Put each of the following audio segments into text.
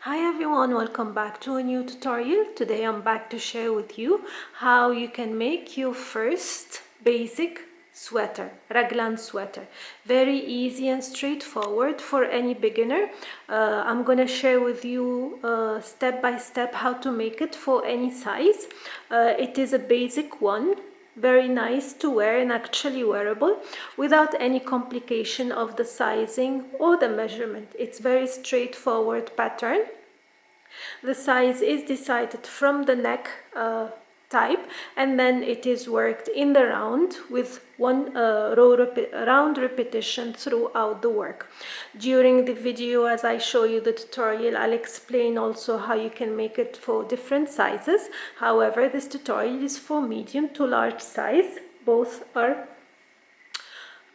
Hi everyone, welcome back to a new tutorial. Today I'm back to share with you how you can make your first basic sweater, raglan sweater. Very easy and straightforward for any beginner. I'm gonna share with you step by step how to make it for any size. It is a basic one, very nice to wear and actually wearable without any complication of the sizing or the measurement. It's very straightforward pattern. The size is decided from the neck type, and then it is worked in the round with one round repetition throughout the work. During the video, as I show you the tutorial, I'll explain also how you can make it for different sizes. However, this tutorial is for medium to large size. Both are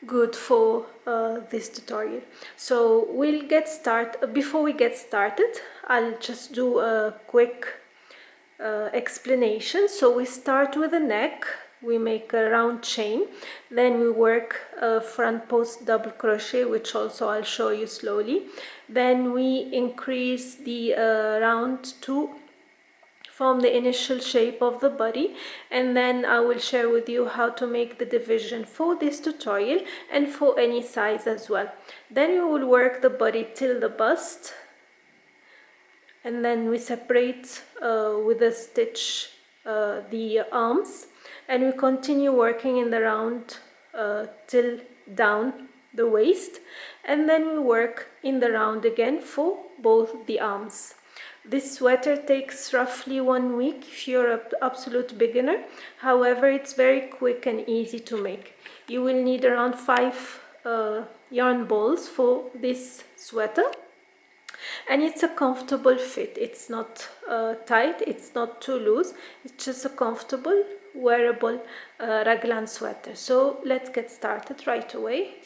good for this tutorial. So we'll get started. Before we get started, I'll just do a quick explanation. So we start with the neck, we make a round chain, then we work a front post double crochet, which also I'll show you slowly. Then we increase the round to form the initial shape of the body, and then I will share with you how to make the division for this tutorial and for any size as well. Then we will work the body till the bust, and then we separate with a stitch the arms, and we continue working in the round till down the waist, and then we work in the round again for both the arms. This sweater takes roughly 1 week if you're an absolute beginner. However, it's very quick and easy to make. You will need around 5 yarn balls for this sweater, and it's a comfortable fit. It's not tight, it's not too loose, it's just a comfortable wearable raglan sweater. So let's get started right away.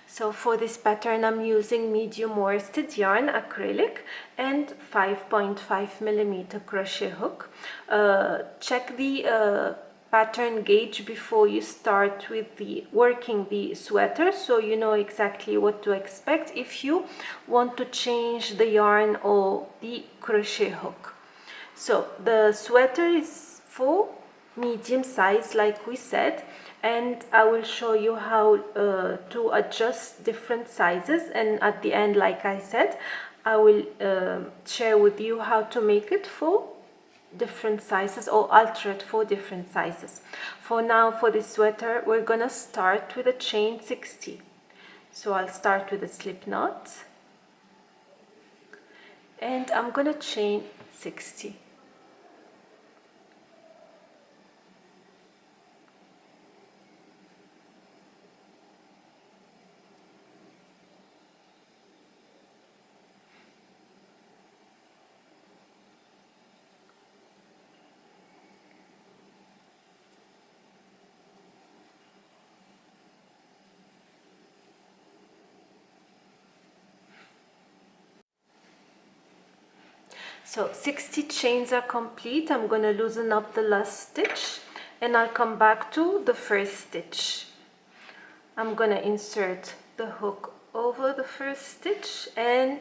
So for this pattern I'm using medium worsted yarn acrylic and 5.5mm crochet hook. Check the pattern gauge before you start with working the sweater, so you know exactly what to expect if you want to change the yarn or the crochet hook. So the sweater is for medium size, like we said, and I will show you how to adjust different sizes, and at the end, like I said, I will share with you how to make it for different sizes or alter it for different sizes. For now, for this sweater, we're gonna start with a chain 60. So I'll start with a slip knot, and I'm gonna chain 60. So 60 chains are complete. I'm going to loosen up the last stitch and I'll come back to the first stitch. I'm going to insert the hook over the first stitch and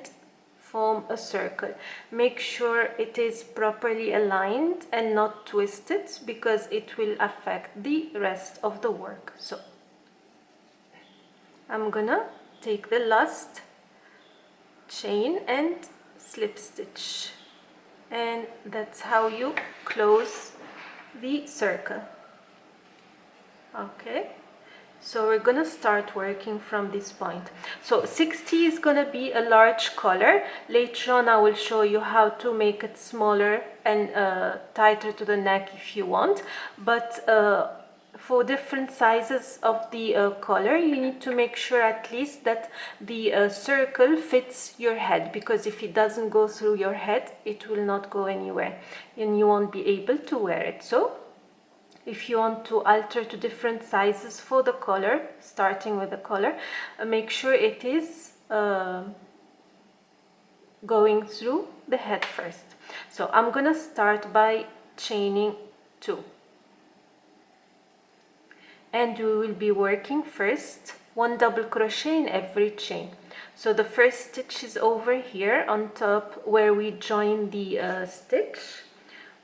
form a circle. Make sure it is properly aligned and not twisted, because it will affect the rest of the work. So I'm gonna take the last chain and slip stitch, and that's how you close the circle. Okay, so we're gonna start working from this point. So 60 is gonna be a large collar. Later on I will show you how to make it smaller and tighter to the neck if you want, but for different sizes of the collar, you need to make sure at least that the circle fits your head, because if it doesn't go through your head, it will not go anywhere and you won't be able to wear it. So if you want to alter to different sizes for the collar, starting with the collar, make sure it is going through the head first. So I'm gonna start by chaining 2. And we will be working first 1 double crochet in every chain. So the first stitch is over here on top where we join the stitch.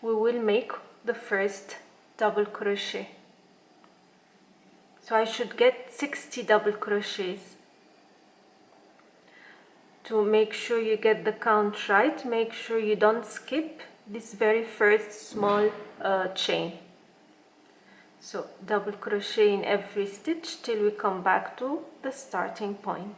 We will make the first double crochet. So I should get 60 double crochets. To make sure you get the count right, make sure you don't skip this very first small chain. So double crochet in every stitch till we come back to the starting point.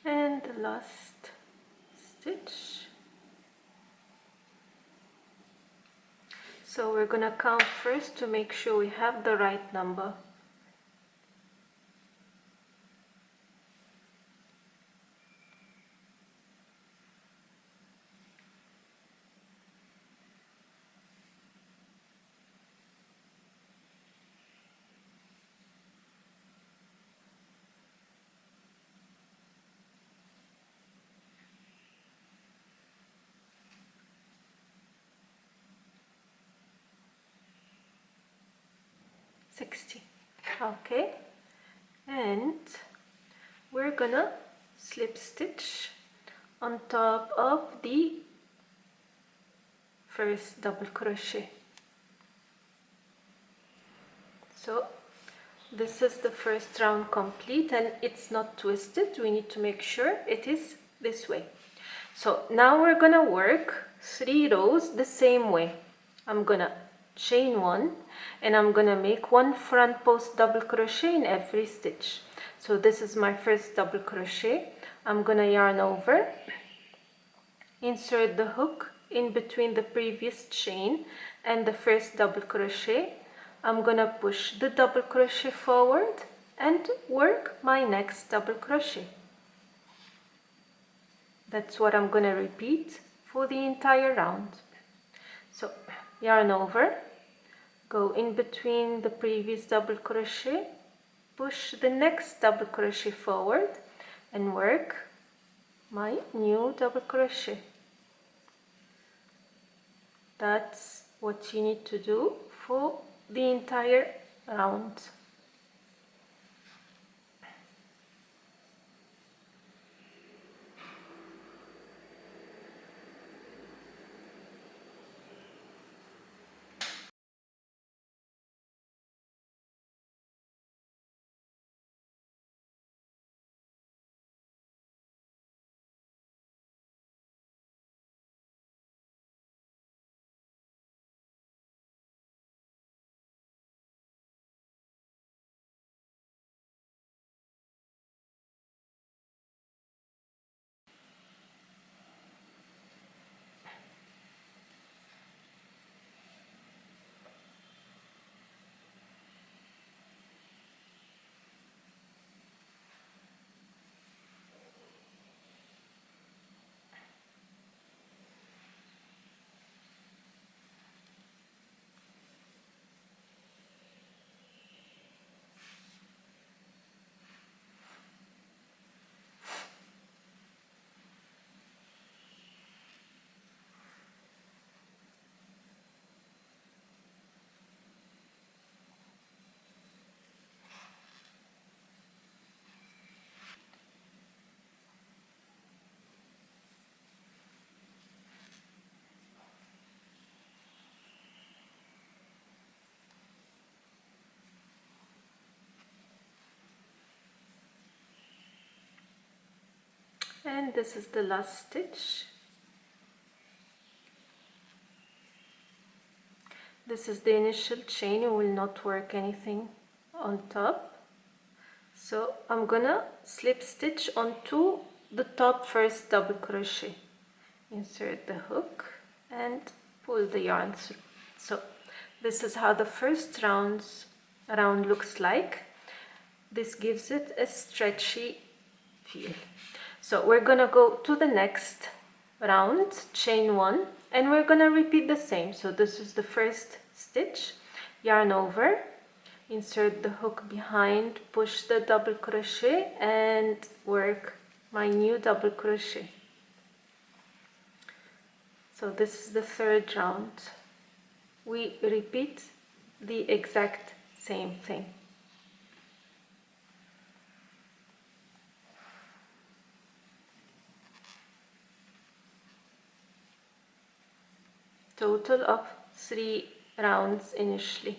And the last stitch. So we're gonna count first to make sure we have the right number. Okay, and we're gonna slip stitch on top of the first double crochet. So this is the first round complete, and it's not twisted. We need to make sure it is this way. So now we're gonna work 3 rows the same way. I'm gonna chain 1 and I'm gonna make 1 front post double crochet in every stitch. So this is my first double crochet. I'm gonna yarn over, insert the hook in between the previous chain and the first double crochet. I'm gonna push the double crochet forward and work my next double crochet. That's what I'm gonna repeat for the entire round. So yarn over, go in between the previous double crochet, push the next double crochet forward and work my new double crochet. That's what you need to do for the entire round. And this is the last stitch. This is the initial chain. You will not work anything on top. So I'm gonna slip stitch onto the top first double crochet. Insert the hook and pull the yarn through. So this is how the first round looks like. This gives it a stretchy feel. So we're gonna go to the next round, chain 1, and we're gonna repeat the same. So this is the first stitch, yarn over, insert the hook behind, push the double crochet and work my new double crochet. So this is the third round. We repeat the exact same thing. Total of 3 rounds initially.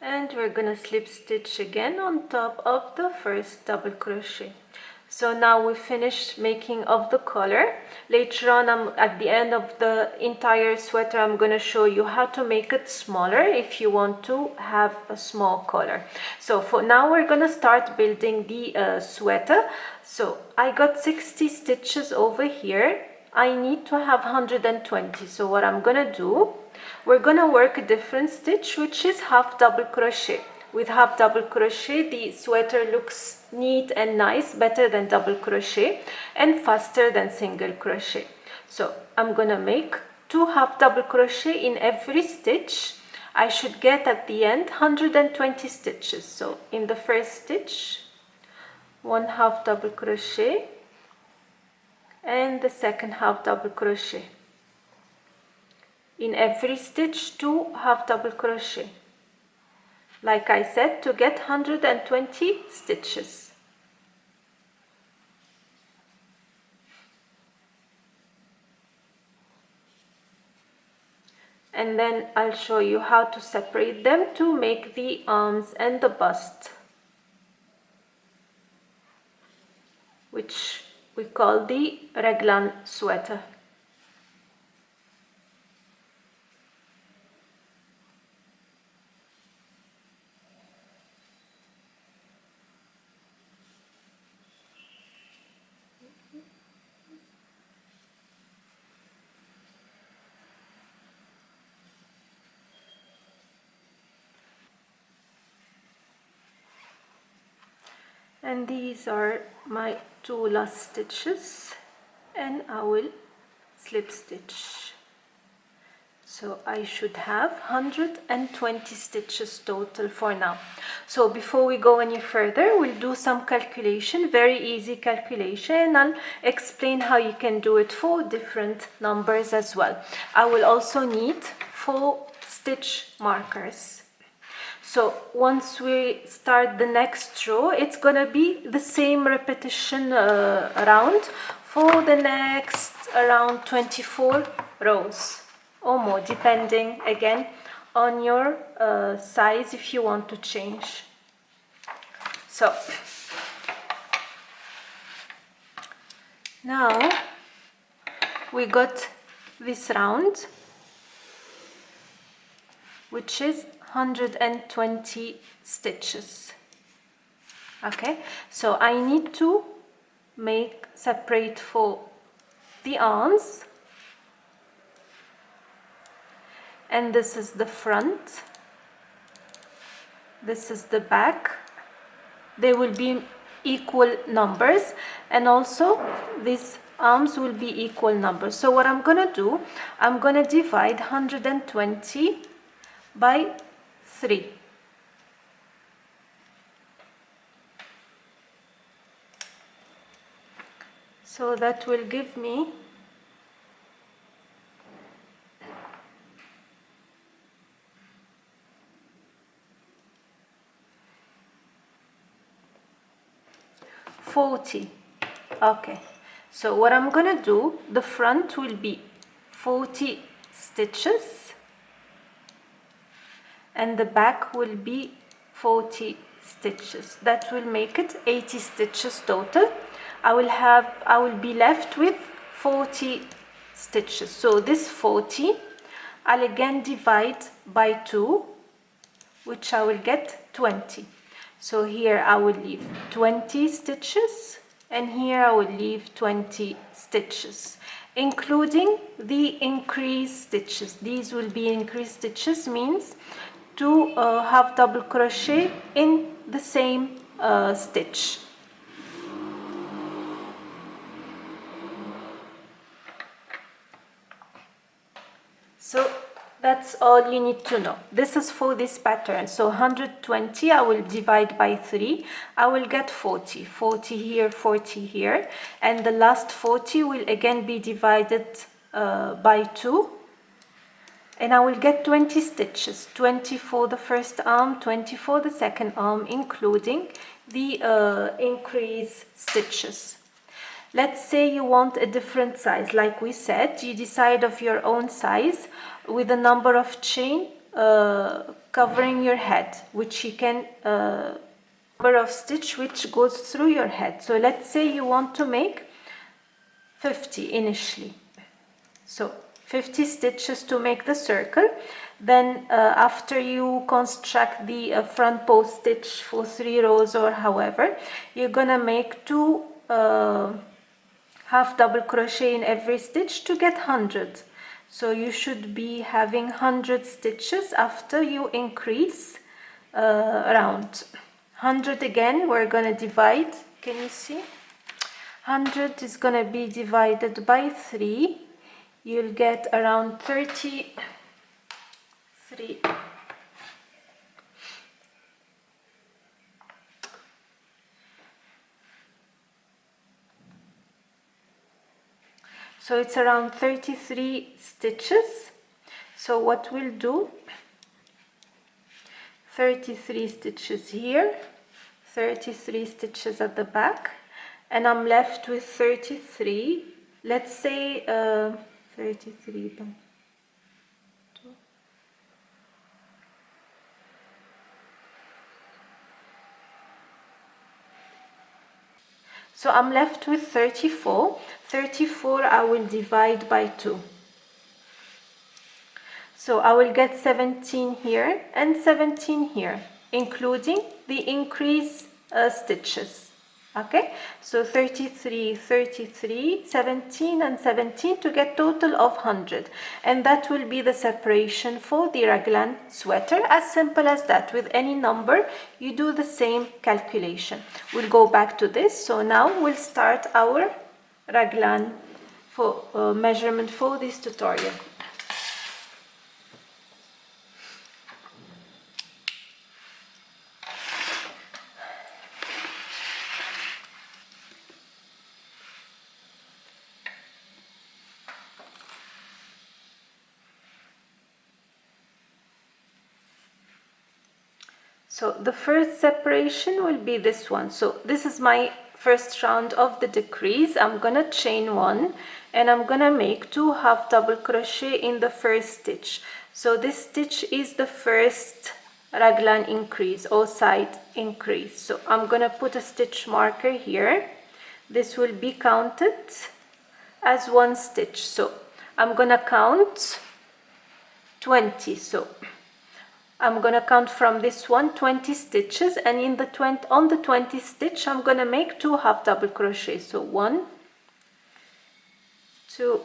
And we're gonna slip stitch again on top of the first double crochet. So now we finished making of the collar. Later on, at the end of the entire sweater, I'm gonna show you how to make it smaller if you want to have a small collar. So for now, we're gonna start building the sweater. So I got 60 stitches over here. I need to have 120. So what I'm gonna do, we're gonna work a different stitch, which is half double crochet. With half double crochet, the sweater looks neat and nice, better than double crochet and faster than single crochet. So I'm gonna make 2 half double crochet in every stitch. I should get at the end 120 stitches. So in the first stitch, 1 half double crochet, and the second half double crochet. In every stitch, 2 half double crochet. Like I said, to get 120 stitches. And then I'll show you how to separate them to make the arms and the bust, which we call the raglan sweater. And these are my 2 last stitches, and I will slip stitch. So I should have 120 stitches total for now. So before we go any further, we'll do some calculation, very easy calculation, and I'll explain how you can do it for different numbers as well. I will also need 4 stitch markers. So once we start the next row, it's gonna be the same repetition round for the next around 24 rows or more, depending again on your size if you want to change. So now we got this round, which is 120 stitches. Okay, so I need to make separate for the arms and this is the front, this is the back. They will be equal numbers, and also these arms will be equal numbers. So what I'm gonna do, I'm gonna divide 120 by 3. So that will give me 40. Okay, so what I'm gonna do, the front will be 40 stitches and the back will be 40 stitches. That will make it 80 stitches total. I will be left with 40 stitches. So this 40 I'll again divide by 2, which I will get 20. So here I will leave 20 stitches and here I will leave 20 stitches, including the increased stitches. These will be increased stitches, means to have double crochet in the same stitch. So that's all you need to know. This is for this pattern. So 120 I will divide by 3. I will get 40. 40 here, 40 here. And the last 40 will again be divided by 2. And I will get 20 stitches. 20 for the first arm, 20 for the second arm, including the increased stitches. Let's say you want a different size. Like we said, you decide of your own size with a number of chain covering your head, which you can number of stitch which goes through your head. So let's say you want to make 50 initially. So 50 stitches to make the circle. Then after you construct the front post stitch for 3 rows or however, you're gonna make 2 half double crochet in every stitch to get 100. So you should be having 100 stitches after you increase around 100. Again, we're gonna divide. Can you see? 100 is gonna be divided by 3. You'll get around 33. So it's around 33 stitches. So what we'll do, 33 stitches here, 33 stitches at the back, and I'm left with 33. Let's say 33 by 2. So I'm left with 34. 34 I will divide by 2. So I will get 17 here and 17 here, including the increased stitches. Okay, so 33, 33, 17 and 17 to get total of 100. And that will be the separation for the raglan sweater. As simple as that. With any number, you do the same calculation. We'll go back to this. So now we'll start our raglan for measurement for this tutorial. So the first separation will be this one. So this is my first round of the decrease. I'm gonna chain 1 and I'm gonna make 2 half double crochet in the first stitch. So this stitch is the first raglan increase or side increase. So I'm gonna put a stitch marker here. This will be counted as 1 stitch. So I'm gonna count 20. So I'm gonna count from this one 20 stitches, and in the on the 20th stitch I'm gonna make 2 half double crochet. So 1, 2,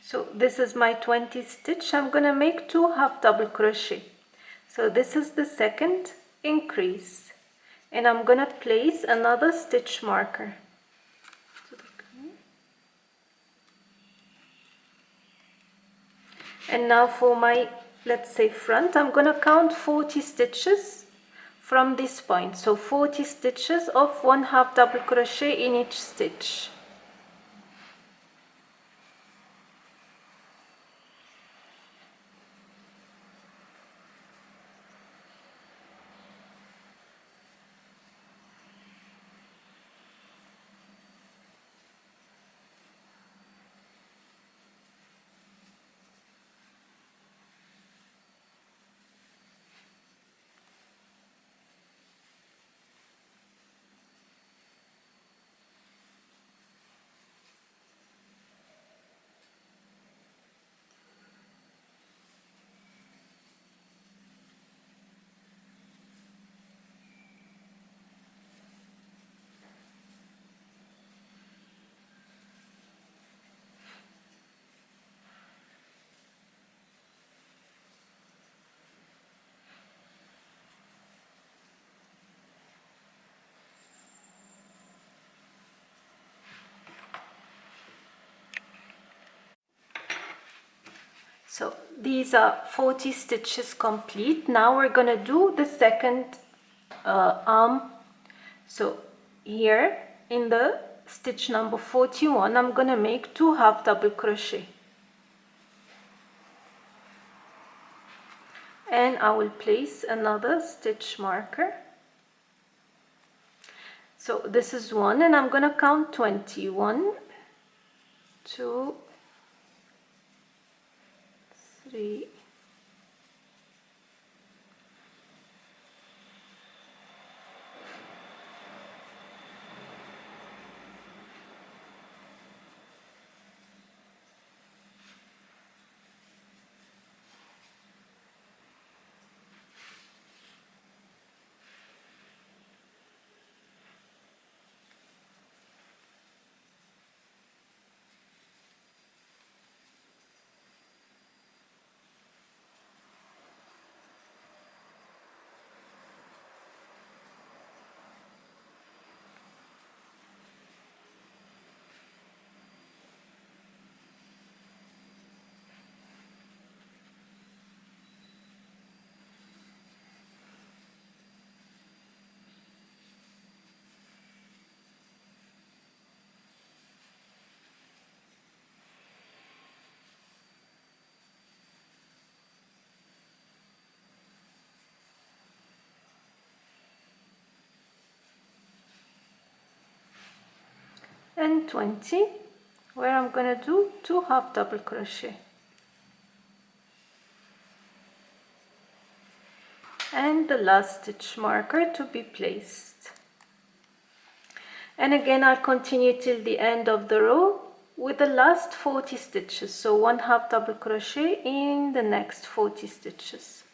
So this is my 20th stitch. I'm gonna make 2 half double crochet. So this is the second increase, and I'm gonna place another stitch marker. And now for my, let's say, front, I'm gonna count 40 stitches from this point. So 40 stitches of 1 half double crochet in each stitch. So these are 40 stitches complete. Now we're gonna do the second arm. So here in the stitch number 41, I'm gonna make 2 half double crochet, and I will place another stitch marker. So this is 1, and I'm gonna count 20. 1, 2, 3, and 20, where I'm gonna do 2 half double crochet, and the last stitch marker to be placed. And again, I'll continue till the end of the row with the last 40 stitches. So 1 half double crochet in the next 40 stitches.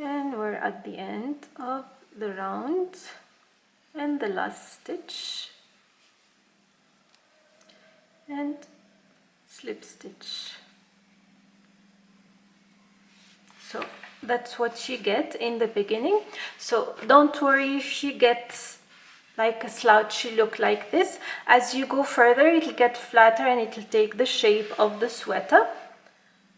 And we're at the end of the round and the last stitch, and slip stitch. So that's what you get in the beginning. So don't worry if you get like a slouchy look like this. As you go further, it'll get flatter and it'll take the shape of the sweater,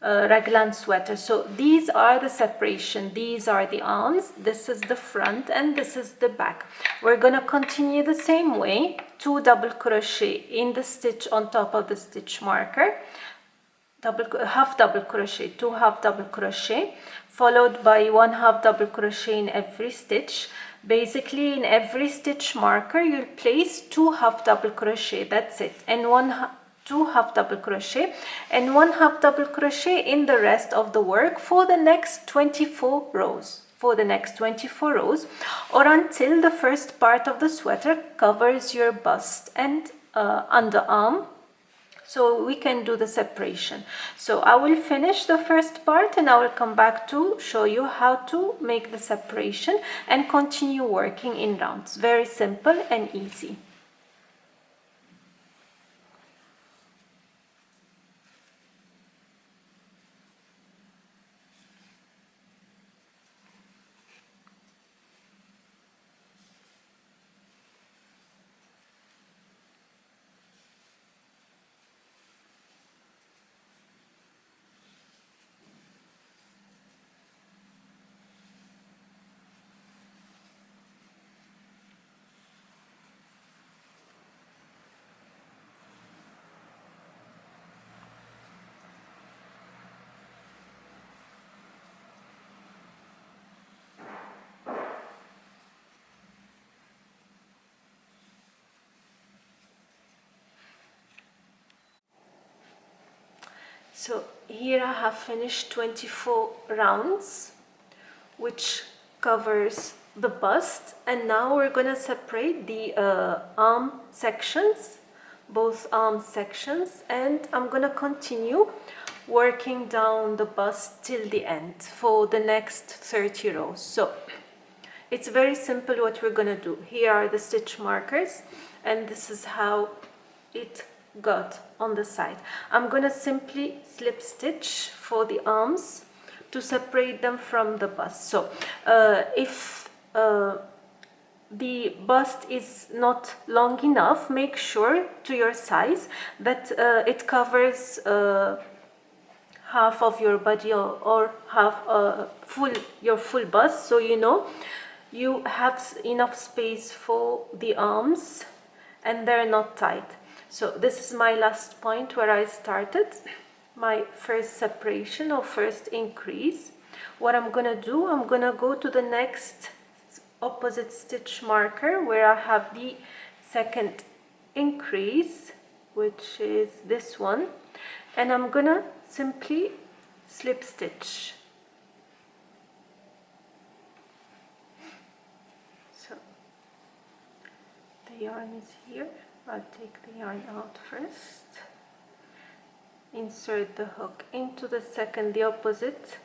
raglan sweater. So these are the separation. These are the arms, this is the front, and this is the back. We're gonna continue the same way. 2 double crochet in the stitch on top of the stitch marker, half double crochet, 2 half double crochet. followed by 1/2 double crochet in every stitch. Basically, in every stitch marker you'll place 2 half double crochet, that's it, and 2 half double crochet and 1/2 double crochet in the rest of the work for the next 24 rows. Or until the first part of the sweater covers your bust and underarm, so we can do the separation. So I will finish the first part and I will come back to show you how to make the separation and continue working in rounds. Very simple and easy. So here I have finished 24 rounds, which covers the bust, and now we're going to separate the arm sections, both arm sections, and I'm going to continue working down the bust till the end for the next 30 rows. So it's very simple what we're going to do. Here are the stitch markers, and this is how it got on the side. I'm going to simply slip stitch for the arms to separate them from the bust. So if the bust is not long enough, make sure to your size that it covers half of your body or half your full bust, so you know you have enough space for the arms and they're not tight. So this is my last point where I started my first separation or first increase. What I'm gonna do, I'm gonna go to the next opposite stitch marker where I have the second increase, which is this one, and I'm gonna simply slip stitch. So the yarn is here. I'll take the yarn out first, insert the hook into the second, the opposite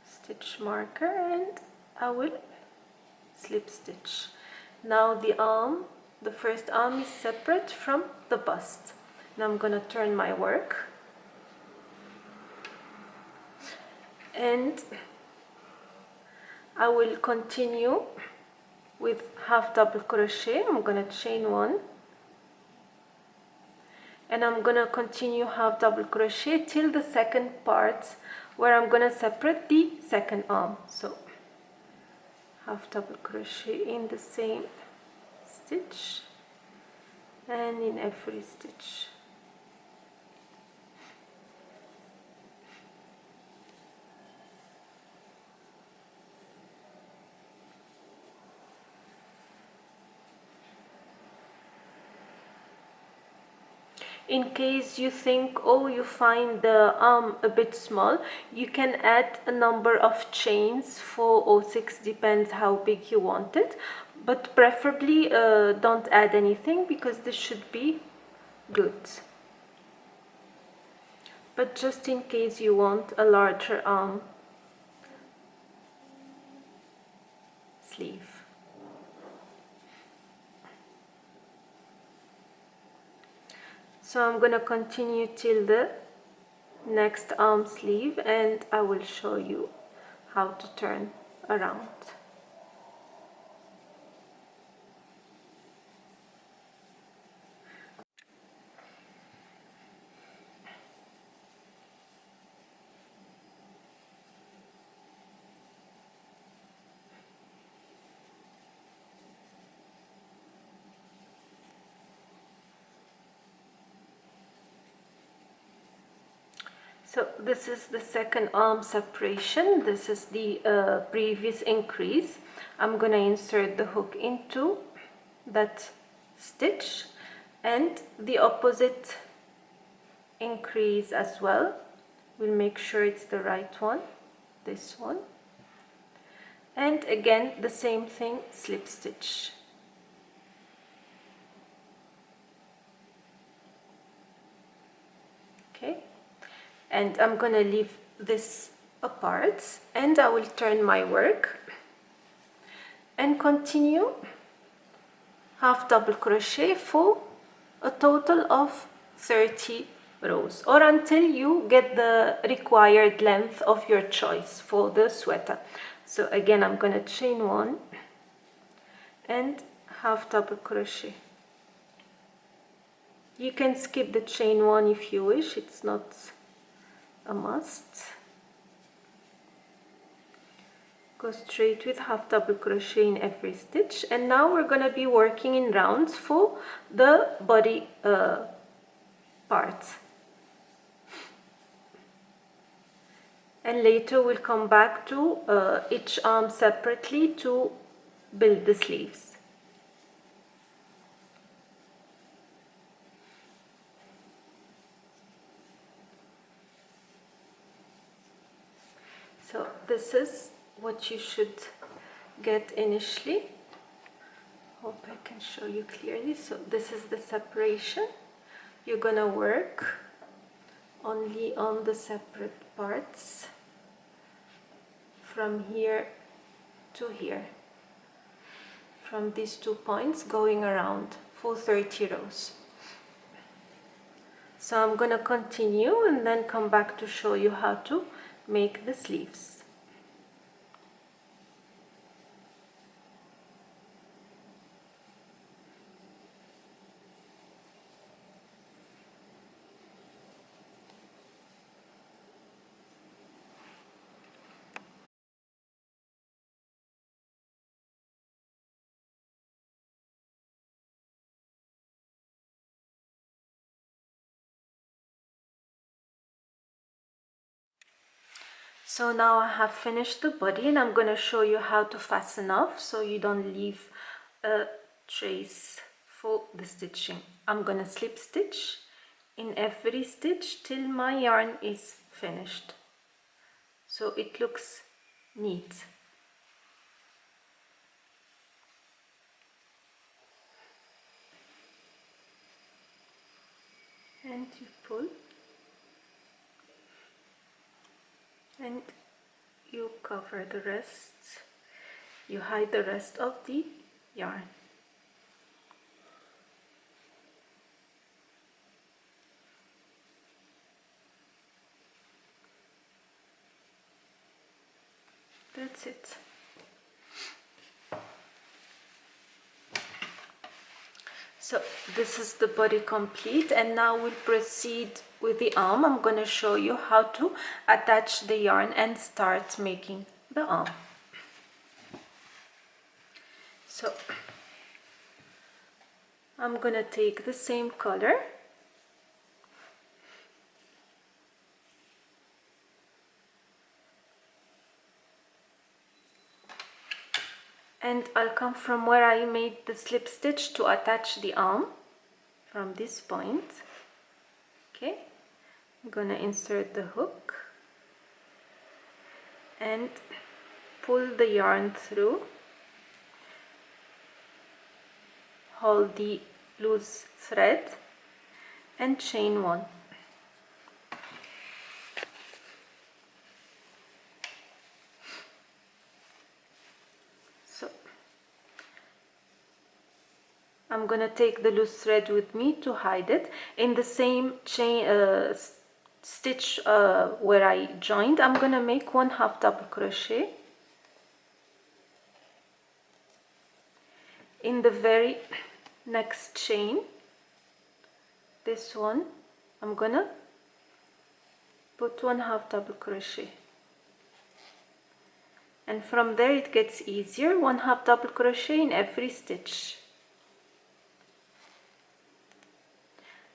stitch marker, and I will slip stitch. Now the first arm is separate from the bust. Now I'm going to turn my work and I will continue with half double crochet. I'm going to chain one and I'm going to continue half double crochet till the second part where I'm going to separate the second arm. So half double crochet in the same stitch and in every stitch. In case you think, oh, you find the arm a bit small, you can add a number of chains, 4 or 6, depends how big you want it, but preferably don't add anything because this should be good. But just in case you want a larger arm sleeve. So I'm going to continue till the next arm sleeve and I will show you how to turn around. So this is the second arm separation. This is the previous increase. I'm gonna insert the hook into that stitch and the opposite increase as well. We'll make sure it's the right one, this one, and again the same thing, slip stitch. Okay, and I'm gonna leave this apart and I will turn my work and continue half double crochet for a total of 30 rows, or until you get the required length of your choice for the sweater. So again, I'm gonna chain one and half double crochet. You can skip the chain one if you wish, it's not a must. Go straight with half double crochet in every stitch, and now we're going to be working in rounds for the body part, and later we'll come back to each arm separately to build the sleeves. So this is what you should get initially. Hope I can show you clearly. So this is the separation. You're gonna work only on the separate parts from here to here, from these 2 points going around for 30 rows. So I'm gonna continue and then come back to show you how to make the sleeves. So now I have finished the body, and I'm going to show you how to fasten off so you don't leave a trace for the stitching. I'm going to slip stitch in every stitch till my yarn is finished, so it looks neat. And you pull and you cover the rest, you hide the rest of the yarn. That's it. So this is the body complete, and now we'll proceed with the arm. I'm going to show you how to attach the yarn and start making the arm. So I'm going to take the same color and I'll come from where I made the slip stitch to attach the arm, from this point. Okay, I'm gonna insert the hook and pull the yarn through, hold the loose thread and chain one. So I'm gonna take the loose thread with me to hide it. In the same chain stitch where I joined, I'm gonna make 1 half double crochet in the very next chain. This one, I'm gonna put 1 half double crochet, and from there it gets easier. 1 half double crochet in every stitch.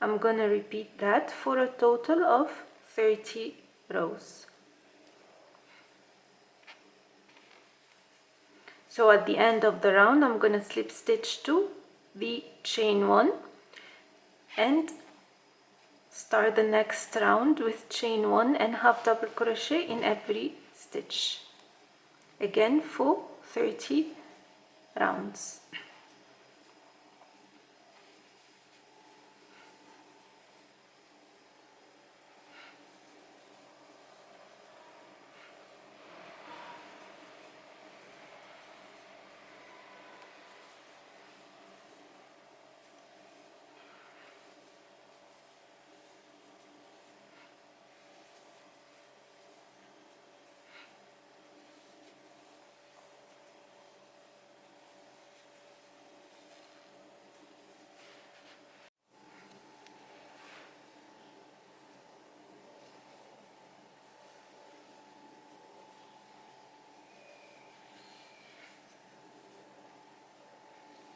I'm gonna repeat that for a total of 30 rows. So at the end of the round I'm going to slip stitch to the chain 1 and start the next round with chain 1 and half double crochet in every stitch, again for 30 rounds.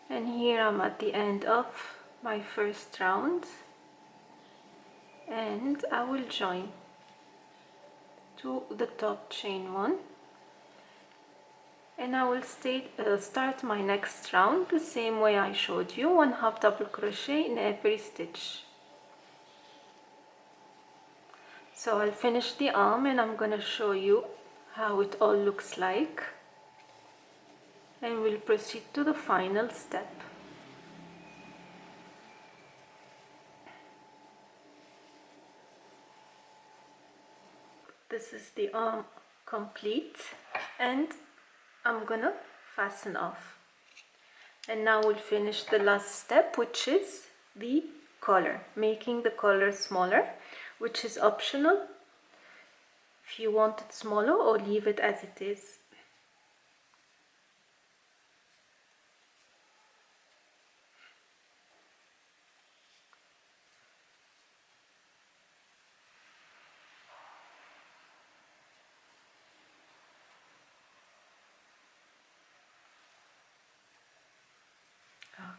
And here I'm at the end of my first round, and I will join to the top chain 1, and I will start my next round the same way I showed you, 1 half double crochet in every stitch. So I'll finish the arm and I'm gonna show you how it all looks like, and we'll proceed to the final step. This is the arm complete, and I'm gonna fasten off. And now we'll finish the last step, which is the collar, making the collar smaller, which is optional if you want it smaller, or leave it as it is.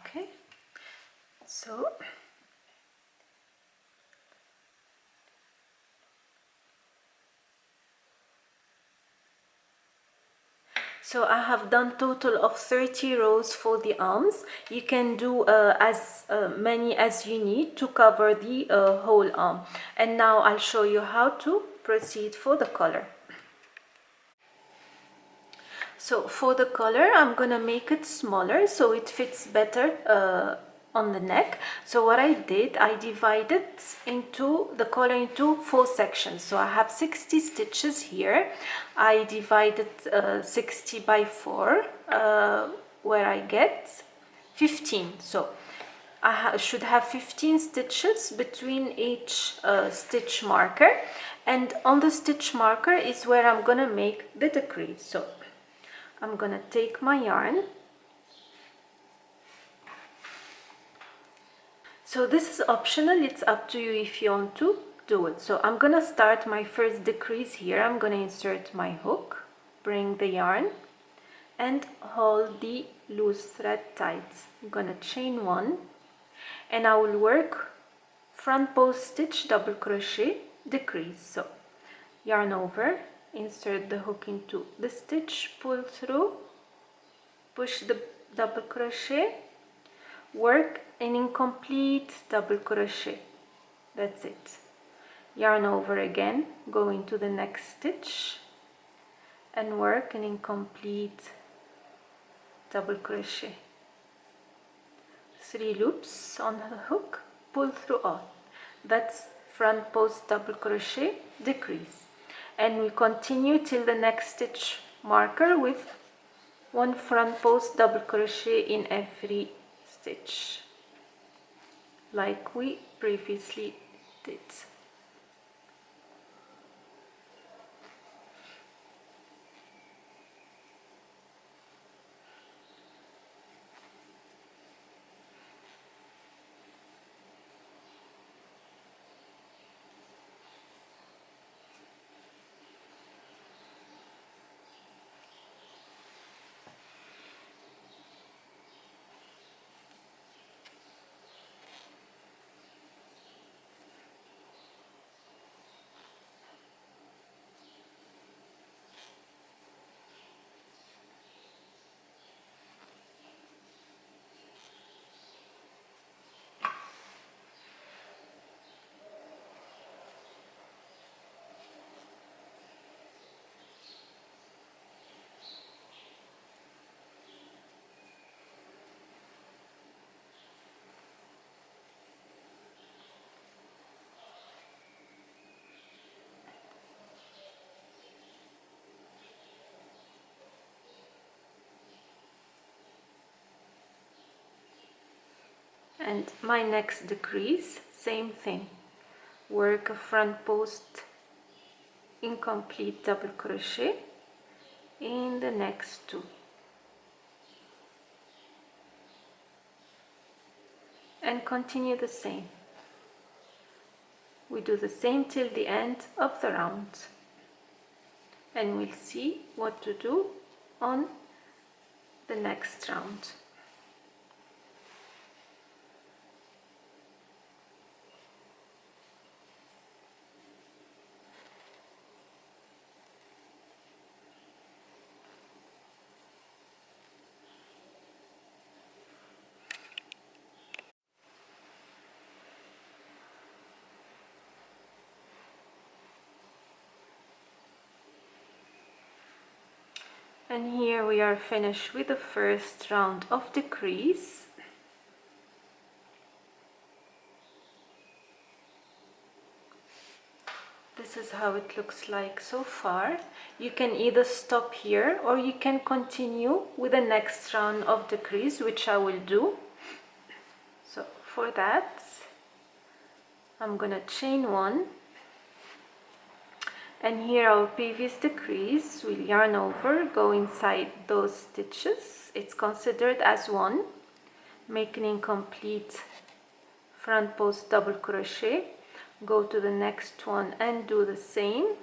Okay, so I have done total of 30 rows for the arms. You can do as many as you need to cover the whole arm. And now I'll show you how to proceed for the collar. So for the collar, I'm gonna make it smaller so it fits better on the neck. So what I did, I divided into the collar into 4 sections. So I have 60 stitches here. I divided 60 by 4, where I get 15. So I should have 15 stitches between each stitch marker, and on the stitch marker is where I'm gonna make the decrease. So I'm gonna take my yarn. So this is optional, it's up to you if you want to do it. So I'm gonna start my first decrease here. I'm gonna insert my hook, bring the yarn, and hold the loose thread tight. I'm gonna chain 1, and I will work front post stitch, double crochet, decrease. So yarn over, insert the hook into the stitch, pull through, push the double crochet, work an incomplete double crochet. That's it. Yarn over again, go into the next stitch and work an incomplete double crochet. 3 loops on the hook, pull through all. That's front post double crochet, decrease. And we continue till the next stitch marker with 1 front post double crochet in every stitch, like we previously did. And my next decrease, same thing, work a front post incomplete double crochet in the next two, and continue the same. We do the same till the end of the round, and we'll see what to do on the next round. And here we are finished with the first round of decrease. This is how it looks like so far. You can either stop here or you can continue with the next round of decrease, which I will do. So for that, I'm gonna chain one, and here our previous decrease, we'll yarn over, go inside those stitches. It's considered as one. Make an incomplete front post double crochet, go to the next one and do the same,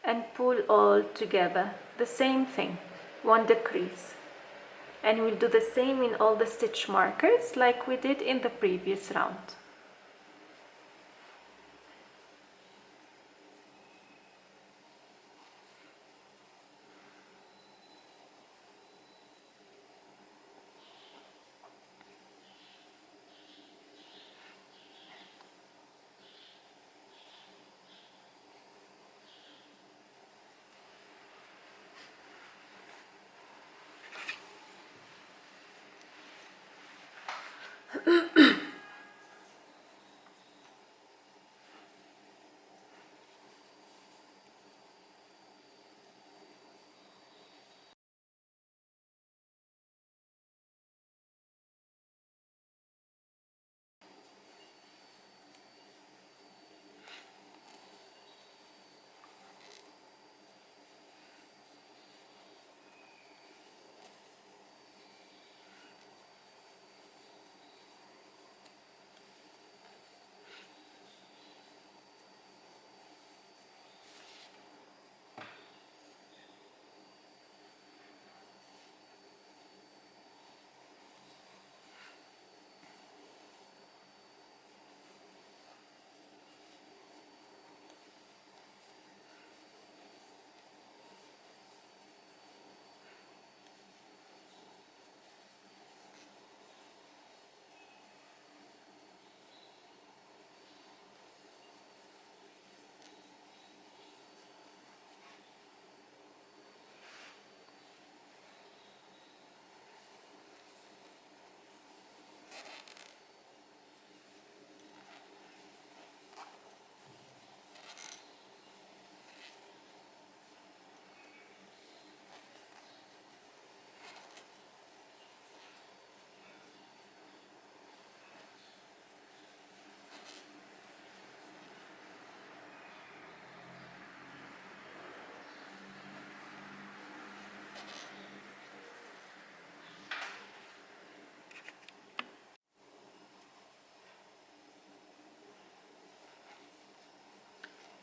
and pull all together, the same thing, one decrease. And we'll do the same in all the stitch markers like we did in the previous round.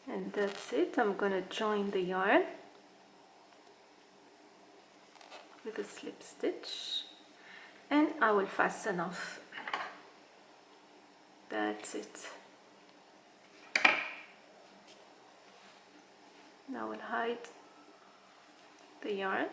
And that's it. I'm gonna join the yarn with a slip stitch, and I will fasten off. That's it. Now I'll hide the yarn.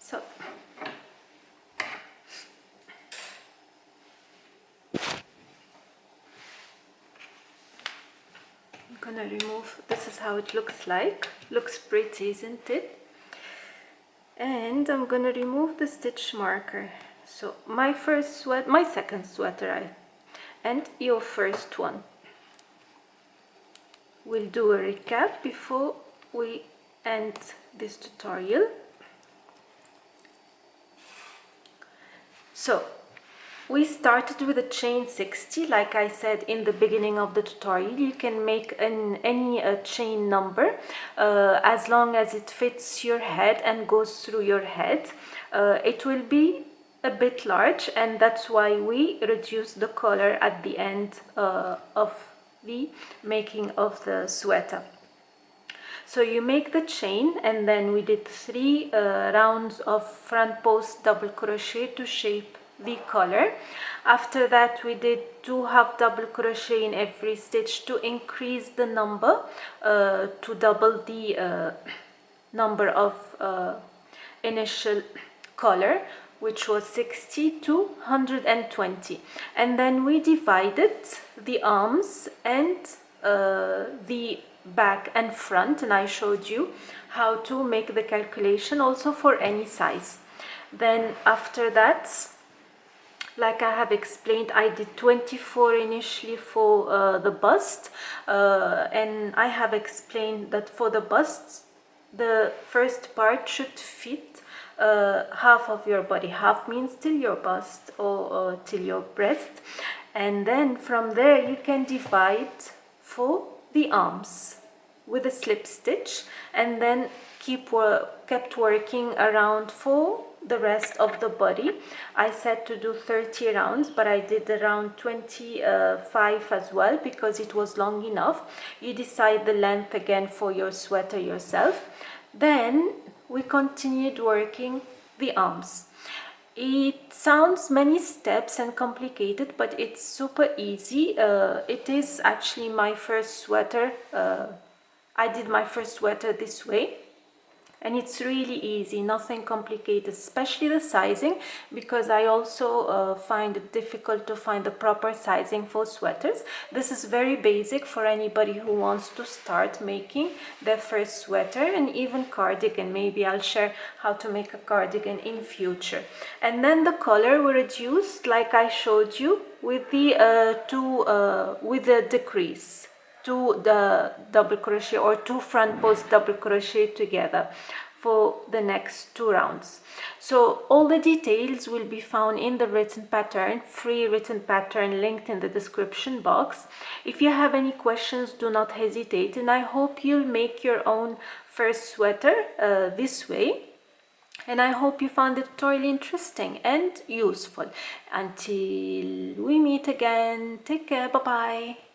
So I'm gonna remove, this is how it looks like. Looks pretty, isn't it? And I'm gonna remove the stitch marker. So my second sweater, and your first one. We'll do a recap before we end this tutorial. So we started with a chain 60, like I said in the beginning of the tutorial. You can make any chain number as long as it fits your head and goes through your head. It will be a bit large, and that's why we reduce the collar at the end of the making of the sweater. So you make the chain, and then we did 3 rounds of front post double crochet to shape the collar. After that we did 2 half double crochet in every stitch to increase the number, to double the number of initial collar, which was 60 to 120. And then we divided the arms and the back and front, and I showed you how to make the calculation also for any size. Then after that, like I have explained, I did 24 initially for the bust, and I have explained that for the bust the first part should fit half of your body. Half means till your bust or till your breast, and then from there you can divide for the arms with a slip stitch, and then kept working around for the rest of the body. I said to do 30 rounds, but I did around 25 as well because it was long enough. You decide the length again for your sweater yourself. Then we continued working the arms. It sounds many steps and complicated, but it's super easy. It is actually my first sweater. I did my first sweater this way, and it's really easy, nothing complicated, especially the sizing, because I also find it difficult to find the proper sizing for sweaters. This is very basic for anybody who wants to start making their first sweater, and even cardigan. Maybe I'll share how to make a cardigan in future. And then the collar we reduced, like I showed you, with the with the decrease. 2 the double crochet or 2 front post double crochet together for the next 2 rounds. So all the details will be found in the written pattern, free written pattern, linked in the description box. If you have any questions, do not hesitate, and I hope you'll make your own first sweater this way. And I hope you found the tutorial interesting and useful. Until we meet again, take care, bye bye.